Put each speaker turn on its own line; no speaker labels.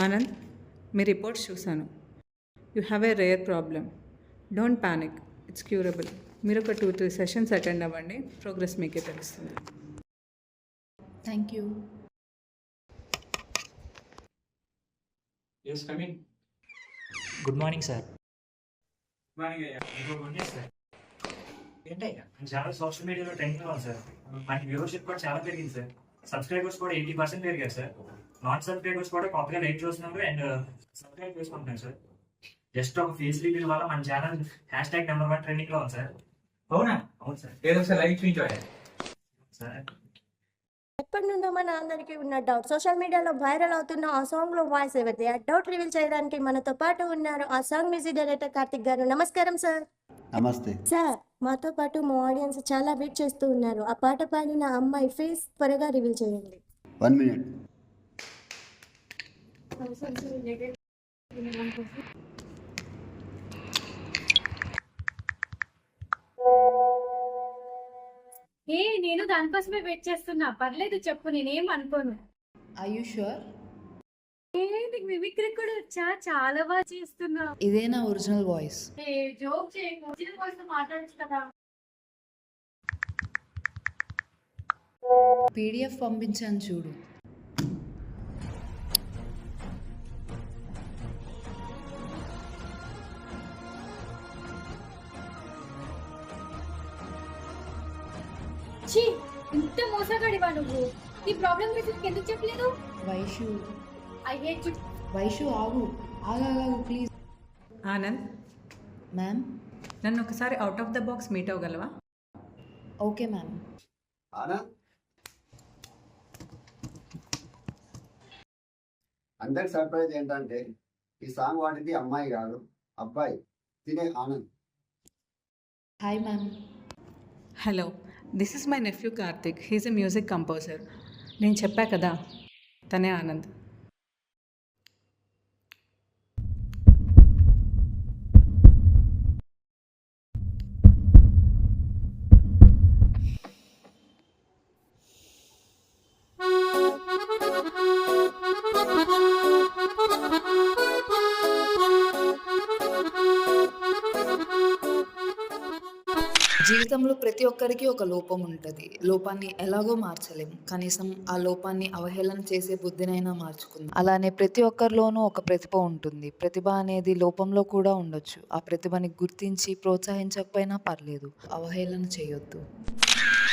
ఆనంద్, మీ reports చూశాను. You have a rare problem. Don't panic, it's curable. మీరు ఒక 2-3 sessions attend అవ్వండి, ప్రోగ్రెస్ మీకే తెలుస్తుంది.
Thank you.
Yes, come in.
Good morning sir.
Sir
ఏంటయ్యా చాలా సోషల్ మీడియాలో ట్రెండింగ్లో ఉంది సార్. మనకి వ్యూవర్షిప్ కూడా చాలా పెరిగింది సార్. సబ్స్క్రైబర్స్ కూడా 80% పెరిగారు సార్. నాన్ సబ్స్క్రైబర్స్ కూడా కొత్తగా లైక్ చూస్తున్నారు అండ్ సబ్స్క్రైబ్ చేసుకుంటున్నారు సార్. జస్ట్ ఒక ఫేస్ రివీల్ వల్ల మన ఛానల్ #1 ట్రెండింగ్లో ఉంది సార్.
అవునా?
అవును సార్.
ఏదో ఒకసారి లైవ్ చూపించాలి
సార్
ఎప్పటి నుండో మన అందరికీ ఉన్న డౌట్, సోషల్ మీడియాలో వైరల్ అవుతున్న ఆ సాంగ్ లో వాయిస్ ఎవరిది? ఆ డౌట్ రివీల్ చేయడానికి మనతో పాటు ఉన్నారు ఆ సాంగ్ మ్యూజిక్ డైరెక్టర్ కార్తిక్ గారు. నమస్కారం సార్.
నమస్తే
సార్, మాతో పాటు మా ఆడియన్స్ చాలా వెయిట్ చేస్తూ ఉన్నారు. ఆ పాట పాడిన అమ్మాయి ఫేస్ త్వరగా రివీల్ చేయండి.
1 minute.
నేను దానికోసమే వెయిట్ చేస్తున్నా. పర్లేదు చెప్పు, నేనేం అనుకోను.
Are you sure?
నీకు మిమిక్రీ కూడా వచ్చా? చాలా బాగా చేస్తున్నా.
ఇదే నా ఒరిజినల్ వాయిస్.
జోక్ చేయకు, వచ్చిన కోసం మాట్లాడచ్చు కదా.
పీడిఎఫ్ పంపించాను చూడు.
ఛీ, ఇంత మోసగాడివా నువ్వు? నీ ప్రాబ్లం గురించి ఎందుకు చెప్పలేదు?
Vaishu
I hate you.
Vaishu ఆగు, ఆగాగు ప్లీజ్.
ఆనంద్,
మ్యామ్.
నన్ను ఒకసారి out of the box meet అవ్వగలవా?
Okay ma'am.
ఆనంద్, అందరికి సర్ప్రైజ్ ఏంటంటే ఈ సాంగ్ వాడింది అమ్మాయి కాదు, అబ్బాయి. తినే Anand.
Hi ma'am.
Hello, this is my nephew Karthik. He's a music composer. నేను చెప్పా కదా, తనే ఆనంద్.
జీవితంలో ప్రతి ఒక్కరికి ఒక లోపం ఉంటుంది. లోపాన్ని ఎలాగో మార్చలేం, కనీసం ఆ లోపాన్ని అవహేళన చేసే బుద్ధినైనా మార్చుకుందాం. అలానే ప్రతి ఒక్కరిలోనూ ఒక ప్రతిభ ఉంటుంది. ప్రతిభ అనేది లోపంలో కూడా ఉండొచ్చు. ఆ ప్రతిభని గుర్తించి ప్రోత్సహించకపోయినా పర్లేదు, అవహేళన చేయొద్దు.